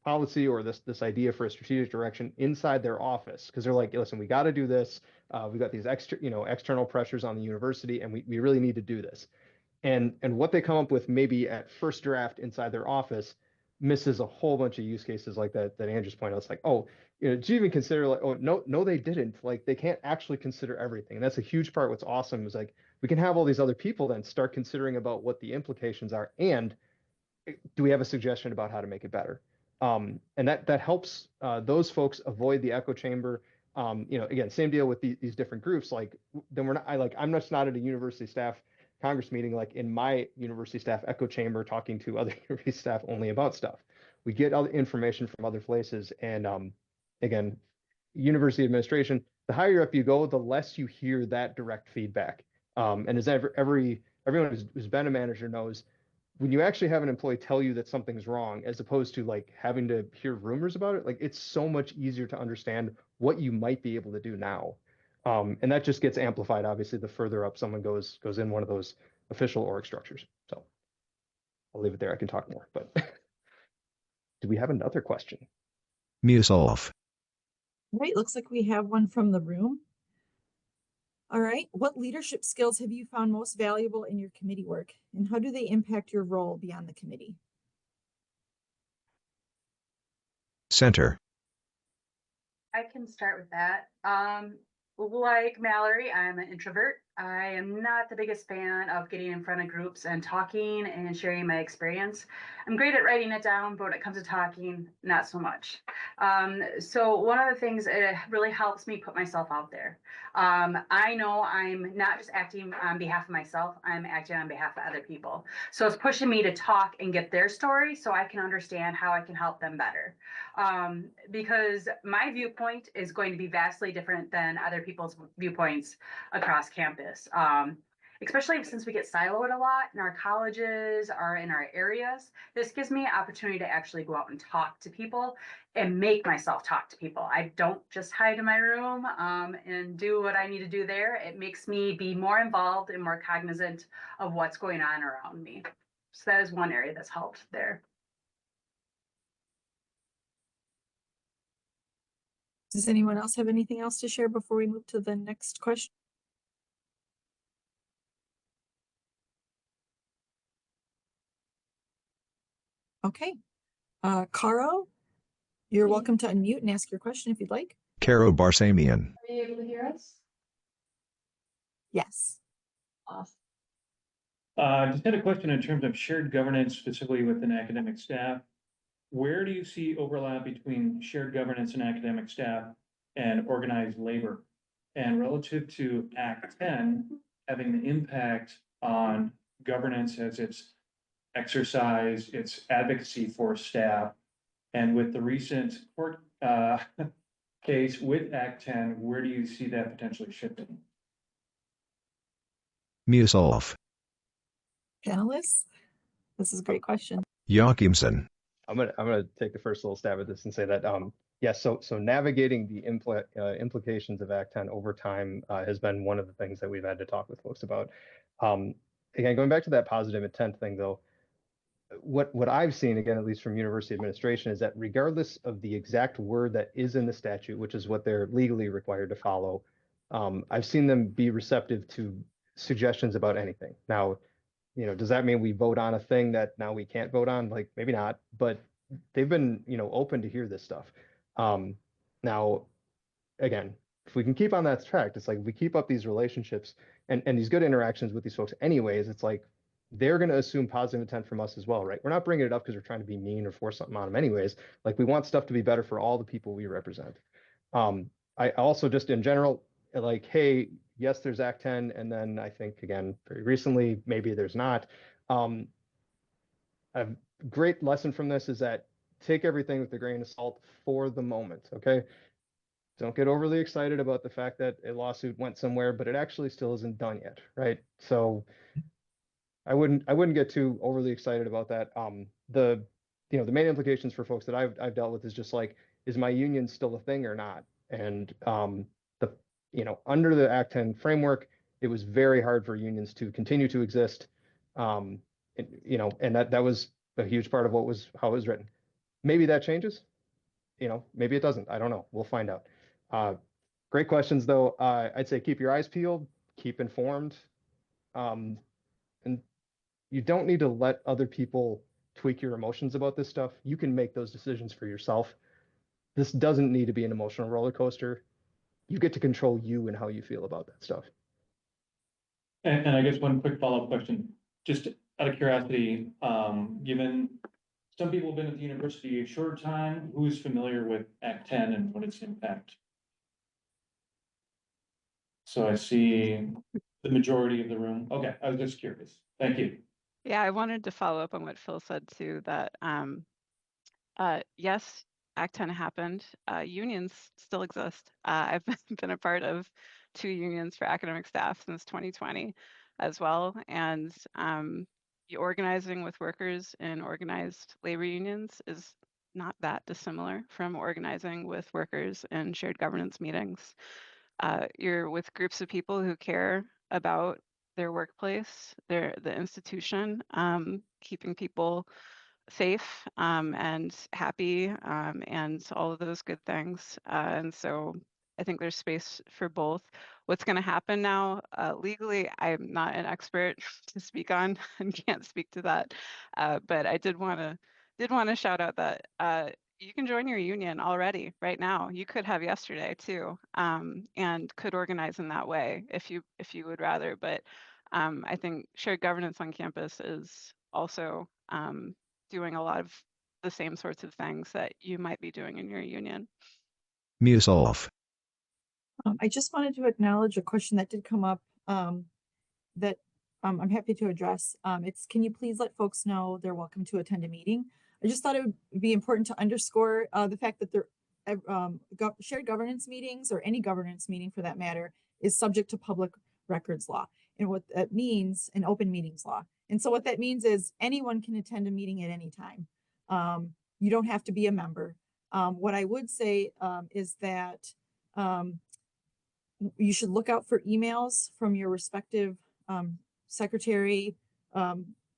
policy or this idea for a strategic direction inside their office, because they're like, listen, we got to do this. We've got these external pressures on the university, and we really need to do this. And what they come up with maybe at first draft inside their office misses a whole bunch of use cases like that Andrew's pointed out. It's like, oh, did you even consider, like, oh no they didn't, like they can't actually consider everything. And that's a huge part. What's awesome is like we can have all these other people then start considering about what the implications are, and do we have a suggestion about how to make it better? And that helps those folks avoid the echo chamber. Again, same deal with these different groups. Like then I'm just not at a university staff Congress meeting, like in my university staff echo chamber talking to other university staff only about stuff. We get other information from other places. And again, university administration, the higher up you go, the less you hear that direct feedback. And as everyone who's been a manager knows, when you actually have an employee tell you that something's wrong, as opposed to like having to hear rumors about it, like it's so much easier to understand what you might be able to do now. And that just gets amplified, obviously, the further up someone goes in one of those official org structures. So I'll leave it there. I can talk more, but do we have another question? Musoff. Right, looks like we have one from the room. All right, what leadership skills have you found most valuable in your committee work, and how do they impact your role beyond the committee? Center. I can start with that. Like Mallory, I'm an introvert. I am not the biggest fan of getting in front of groups and talking and sharing my experience. I'm great at writing it down, but when it comes to talking, not so much. So one of the things it really helps me put myself out there. I know I'm not just acting on behalf of myself, I'm acting on behalf of other people. So it's pushing me to talk and get their story so I can understand how I can help them better. Because my viewpoint is going to be vastly different than other people's viewpoints across campus. especially since we get siloed a lot in our colleges or in our areas. This gives me an opportunity to actually go out and talk to people and make myself talk to people. I don't just hide in my room and do what I need to do there. It makes me be more involved and more cognizant of what's going on around me. So that is one area that's helped there. Does anyone else have anything else to share before we move to the next question? Okay. Caro, you're welcome to unmute and ask your question if you'd like. Caro Barsamian. Are you able to hear us? Yes. Awesome. Just had a question in terms of shared governance, specifically within academic staff. Where do you see overlap between shared governance and academic staff and organized labor? And relative to Act 10 having the impact on governance as its exercise, its advocacy for staff, and with the recent court case with Act 10, where do you see that potentially shifting? Musolf. Panelists, this is a great question. Joachimson. I'm gonna take the first little stab at this and say that yes, so navigating the implications of Act 10 over time has been one of the things that we've had to talk with folks about. Again, going back to that positive intent thing though, what I've seen, again, at least from university administration, is that regardless of the exact word that is in the statute, which is what they're legally required to follow, I've seen them be receptive to suggestions about anything. Now, you know, does that mean we vote on a thing that now we can't vote on? Like, maybe not, but they've been, you know, open to hear this stuff. Now, again, if we can keep on that track, it's like if we keep up these relationships and these good interactions with these folks anyways, it's like they're going to assume positive intent from us as well, right? We're not bringing it up because we're trying to be mean or force something on them anyways. Like, we want stuff to be better for all the people we represent. I also just in general, like, hey, yes, there's Act 10, and then I think, again, very recently, maybe there's not. A great lesson from this is that take everything with a grain of salt for the moment, okay? Don't get overly excited about the fact that a lawsuit went somewhere, but it actually still isn't done yet, right? So I wouldn't get too overly excited about that. The main implications for folks that I've dealt with is just like, is my union still a thing or not? And under the Act 10 framework, it was very hard for unions to continue to exist. And that was a huge part of how it was written. Maybe that changes, maybe it doesn't. I don't know. We'll find out. Great questions though. I'd say keep your eyes peeled, keep informed. And you don't need to let other people tweak your emotions about this stuff. You can make those decisions for yourself. This doesn't need to be an emotional roller coaster. You get to control you and how you feel about that stuff. And I guess one quick follow-up question, just out of curiosity, given some people have been at the university a short time, who's familiar with Act 10 and what its impact? So I see the majority of the room. Okay, I was just curious. Thank you. Yeah, I wanted to follow up on what Phil said too, that yes, Act 10 happened. Unions still exist. I've been a part of 2 unions for academic staff since 2020 as well. And organizing with workers in organized labor unions is not that dissimilar from organizing with workers in shared governance meetings. You're with groups of people who care about their workplace, the institution, keeping people safe and happy and all of those good things. And so I think there's space for both. What's going to happen now legally, I'm not an expert to speak on and can't speak to that. But I did want to shout out that you can join your union already right now. You could have yesterday too, and could organize in that way if you would rather. But I think shared governance on campus is also doing a lot of the same sorts of things that you might be doing in your union. Musolf. I just wanted to acknowledge a question that did come up that I'm happy to address. It's, can you please let folks know they're welcome to attend a meeting? I just thought it would be important to underscore the fact that shared governance meetings, or any governance meeting for that matter, is subject to public records law. And what that means, an open meetings law. And so what that means is anyone can attend a meeting at any time. You don't have to be a member. What I would say is that you should look out for emails from your respective secretary,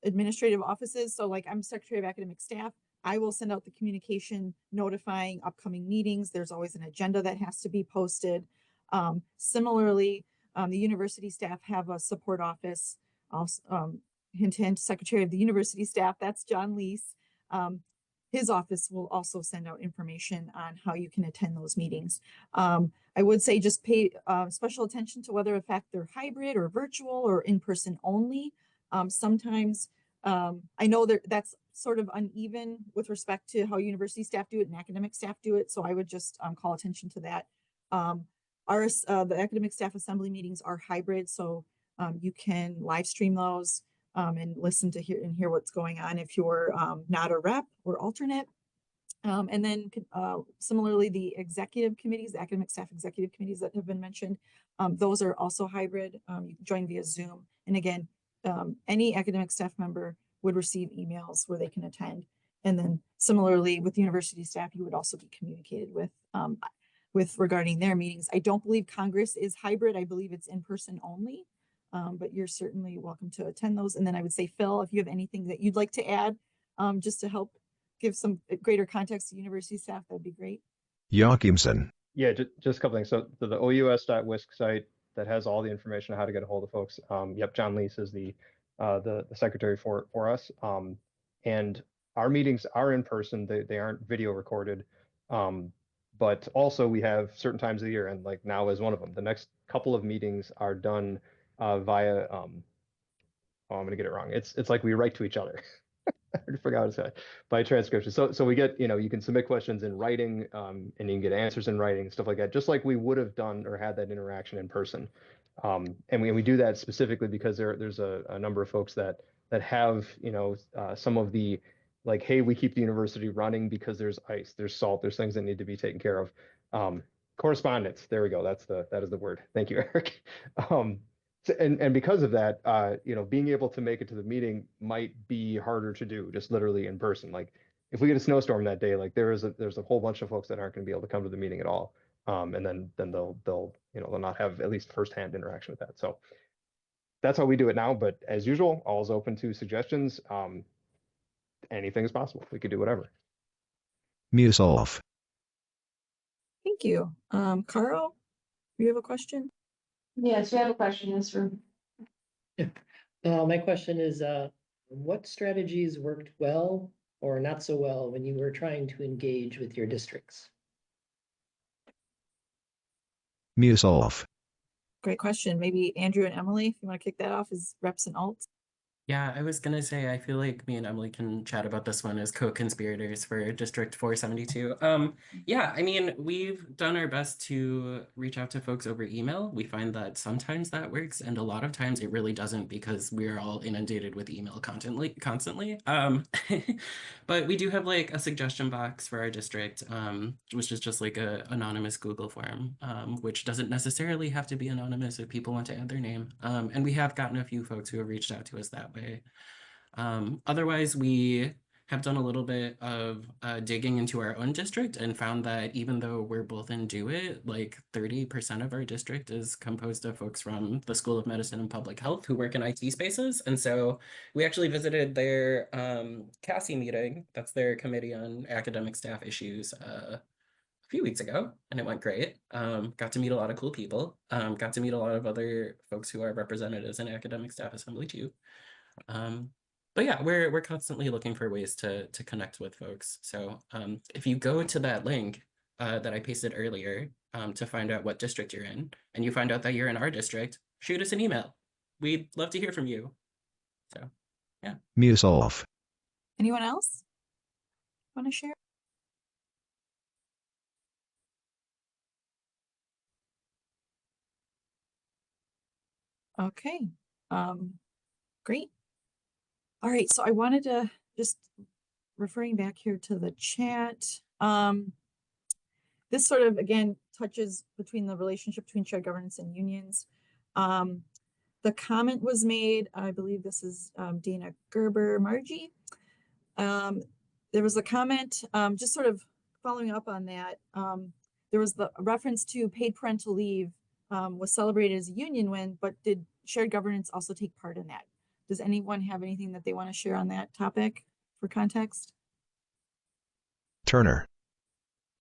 administrative offices. So like I'm Secretary of Academic Staff. I will send out the communication notifying upcoming meetings. There's always an agenda that has to be posted. Similarly, the university staff have a support office. Also, hint, hint, Secretary of the University Staff, that's John Lease. His office will also send out information on how you can attend those meetings. I would say just pay special attention to whether in fact they're hybrid or virtual or in person only. Sometimes I know that's sort of uneven with respect to how university staff do it and academic staff do it. So I would just call attention to that. The academic staff assembly meetings are hybrid, so you can live stream those and listen to hear what's going on if you're not a rep or alternate. And then similarly, the executive committees, the academic staff executive committees that have been mentioned, those are also hybrid. You can join via Zoom. And again, any academic staff member would receive emails where they can attend. And then similarly with university staff, you would also be communicated with regarding their meetings. I don't believe Congress is hybrid. I believe it's in person only, but you're certainly welcome to attend those. And then I would say, Phil, if you have anything that you'd like to add, just to help give some greater context to university staff, that'd be great. Joachimson. Yeah, just a couple things. So the OUS.WISC site that has all the information on how to get a hold of folks. Yep, John Lease is the secretary for us. And our meetings are in person. They aren't video recorded. But also we have certain times of the year, and like now is one of them. The next couple of meetings are done via I'm gonna get it wrong. It's like we write to each other. I forgot to say by transcription. So we get, you can submit questions in writing, and you can get answers in writing, stuff like that, just like we would have done or had that interaction in person. And we do that specifically because there's a number of folks that have, some of the like, hey, we keep the university running because there's ice, there's salt, there's things that need to be taken care of. Correspondence. There we go. That is the word. Thank you, Eric. And because of that, being able to make it to the meeting might be harder to do just literally in person. Like if we get a snowstorm that day, like there's a whole bunch of folks that aren't going to be able to come to the meeting at all. And then they'll not have at least firsthand interaction with that. So that's how we do it now. But as usual, all's open to suggestions. Anything is possible. We could do whatever. Mute off. Thank you. Carl, you have a question? Yes, you have a question in this room. Yeah. My question is, what strategies worked well or not so well when you were trying to engage with your districts? Mute off. Great question. Maybe Andrew and Emily, if you want to kick that off as reps and alts. Yeah, I was gonna say, I feel like me and Emily can chat about this one as co-conspirators for District 472. Yeah, I mean, we've done our best to reach out to folks over email. We find that sometimes that works, and a lot of times it really doesn't because we're all inundated with email constantly. But we do have like a suggestion box for our district, which is just like a anonymous Google form, which doesn't necessarily have to be anonymous if people want to add their name. And we have gotten a few folks who have reached out to us that way. Otherwise, we have done a little bit of digging into our own district and found that even though we're both in DoIT, like 30% of our district is composed of folks from the School of Medicine and Public Health who work in IT spaces. And so we actually visited their CASI meeting, that's their Committee on Academic Staff Issues, a few weeks ago, and it went great. Got to meet a lot of cool people, got to meet a lot of other folks who are representatives in Academic Staff Assembly too. But yeah, we're constantly looking for ways to connect with folks. So if you go to that link that I pasted earlier to find out what district you're in, and you find out that you're in our district, shoot us an email. We'd love to hear from you. So yeah. Mute off. Anyone else want to share? Okay, great. All right, so I wanted to just referring back here to the chat. This sort of, again, touches between the relationship between shared governance and unions. The comment was made, I believe this is Dana Gerber Margie. There was a comment, just sort of following up on that. There was the reference to paid parental leave was celebrated as a union win, but did shared governance also take part in that? Does anyone have anything that they want to share on that topic for context? Turner.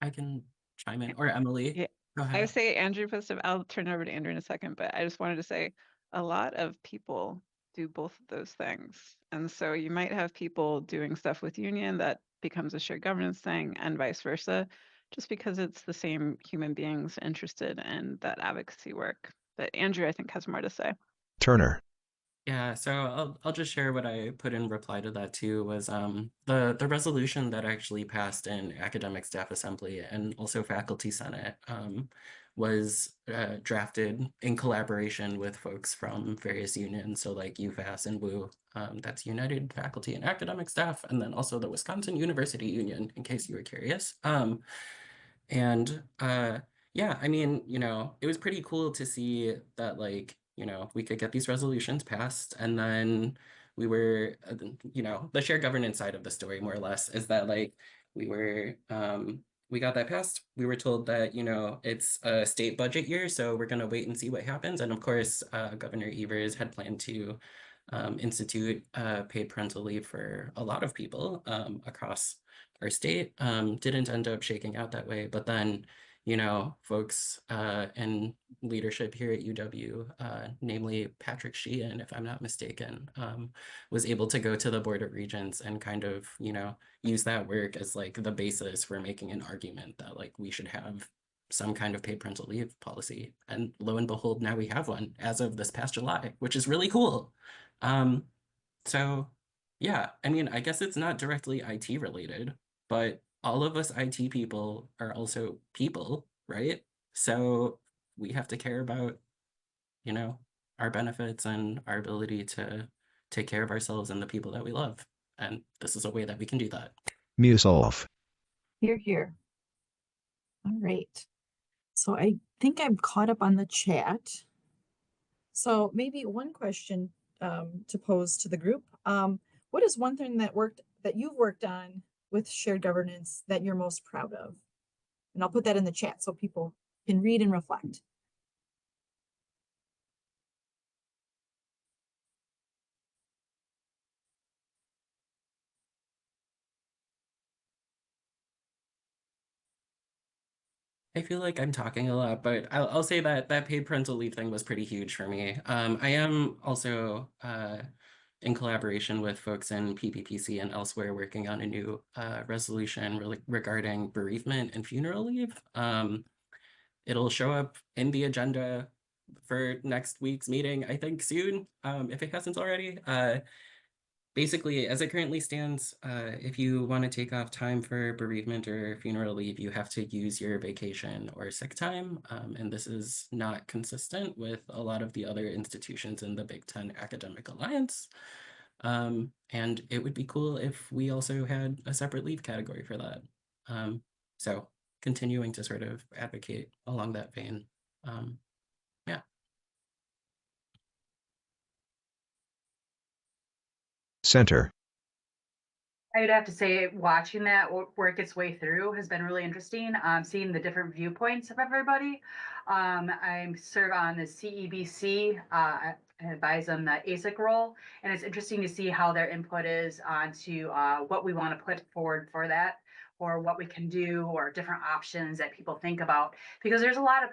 I can chime in, or Emily. Yeah, Go I ahead. would say Andrew first. I'll turn it over to Andrew in a second, but I just wanted to say a lot of people do both of those things. And so you might have people doing stuff with union that becomes a shared governance thing and vice versa, just because it's the same human beings interested in that advocacy work. But Andrew, I think, has more to say. Turner. Yeah, so I'll just share what I put in reply to that too was the resolution that actually passed in Academic Staff Assembly and also Faculty Senate was drafted in collaboration with folks from various unions, so like UFAS and WU, that's United Faculty and Academic Staff, and then also the Wisconsin University Union, in case you were curious. And yeah, I mean, you know, it was pretty cool to see that, like, you know, we could get these resolutions passed, and then we were, you know, the shared governance side of the story, more or less, is that like we were, we got that passed. We were told that, you know, it's a state budget year, so we're gonna wait and see what happens. And of course, Governor Evers had planned to institute paid parental leave for a lot of people across our state. Didn't end up shaking out that way, but then, you know, folks in leadership here at UW, namely Patrick Sheehan, if I'm not mistaken, was able to go to the Board of Regents and kind of, you know, use that work as like the basis for making an argument that like we should have some kind of paid parental leave policy. And lo and behold, now we have one as of this past July, which is really cool. So yeah, I mean, I guess it's not directly IT related, but all of us IT people are also people, right? So we have to care about, you know, our benefits and our ability to take care of ourselves and the people that we love. And this is a way that we can do that. Muse off. Here, here. All right. So I think I'm caught up on the chat. So maybe one question to pose to the group. What is one thing that you've worked on with shared governance that you're most proud of? And I'll put that in the chat so people can read and reflect. I feel like I'm talking a lot, but I'll say that that paid parental leave thing was pretty huge for me. I am also in collaboration with folks in PPPC and elsewhere working on a new resolution regarding bereavement and funeral leave. It'll show up in the agenda for next week's meeting, I think soon, if it hasn't already. Basically, as it currently stands, if you want to take off time for bereavement or funeral leave, you have to use your vacation or sick time. And this is not consistent with a lot of the other institutions in the Big Ten Academic Alliance. And it would be cool if we also had a separate leave category for that. So continuing to sort of advocate along that vein. Yeah. Center. I would have to say, watching that work its way through has been really interesting. Seeing the different viewpoints of everybody. I serve on the CEBC, I advise on the ASIC role, and it's interesting to see how their input is onto what we want to put forward for that, or what we can do, or different options that people think about. Because there's a lot of,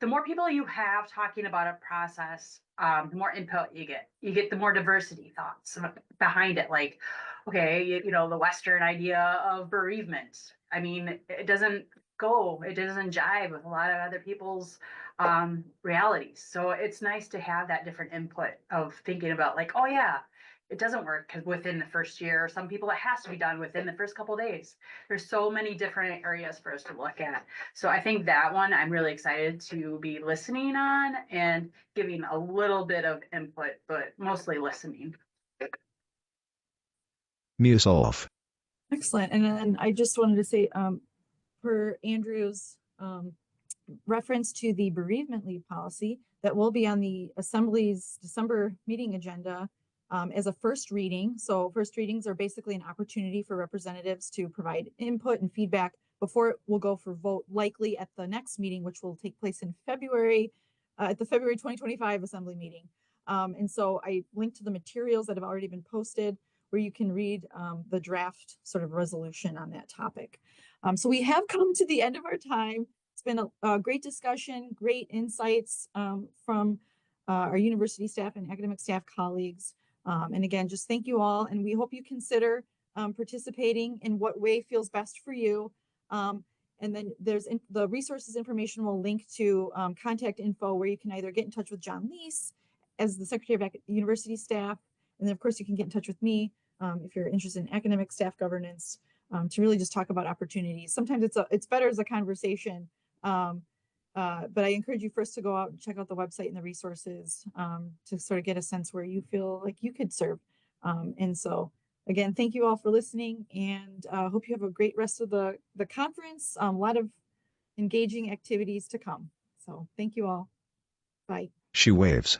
the more people you have talking about a process, the more input you get. You get the more diversity thoughts behind it, like, okay, you know, the Western idea of bereavement. I mean, it doesn't jive with a lot of other people's realities. So it's nice to have that different input of thinking about like, oh yeah, it doesn't work because within the first year, some people it has to be done within the first couple of days. There's so many different areas for us to look at. So I think that one I'm really excited to be listening on and giving a little bit of input, but mostly listening. Muse off. Excellent. And then I just wanted to say, for Andrew's reference to the bereavement leave policy that will be on the Assembly's December meeting agenda as a first reading. So first readings are basically an opportunity for representatives to provide input and feedback before it will go for vote, likely at the next meeting, which will take place in February, at the February 2025 Assembly meeting. And so I linked to the materials that have already been posted where you can read the draft sort of resolution on that topic. So we have come to the end of our time. It's been a great discussion, great insights from our university staff and academic staff colleagues. And again, just thank you all. And we hope you consider participating in what way feels best for you. And then there's the resources information will link to contact info where you can either get in touch with John Lease as the Secretary of University Staff. And then of course you can get in touch with me if you're interested in academic staff governance to really just talk about opportunities. Sometimes it's better as a conversation. But I encourage you first to go out and check out the website and the resources to sort of get a sense where you feel like you could serve. And so again, thank you all for listening, and hope you have a great rest of the conference. A lot of engaging activities to come. So thank you all. Bye. She waves.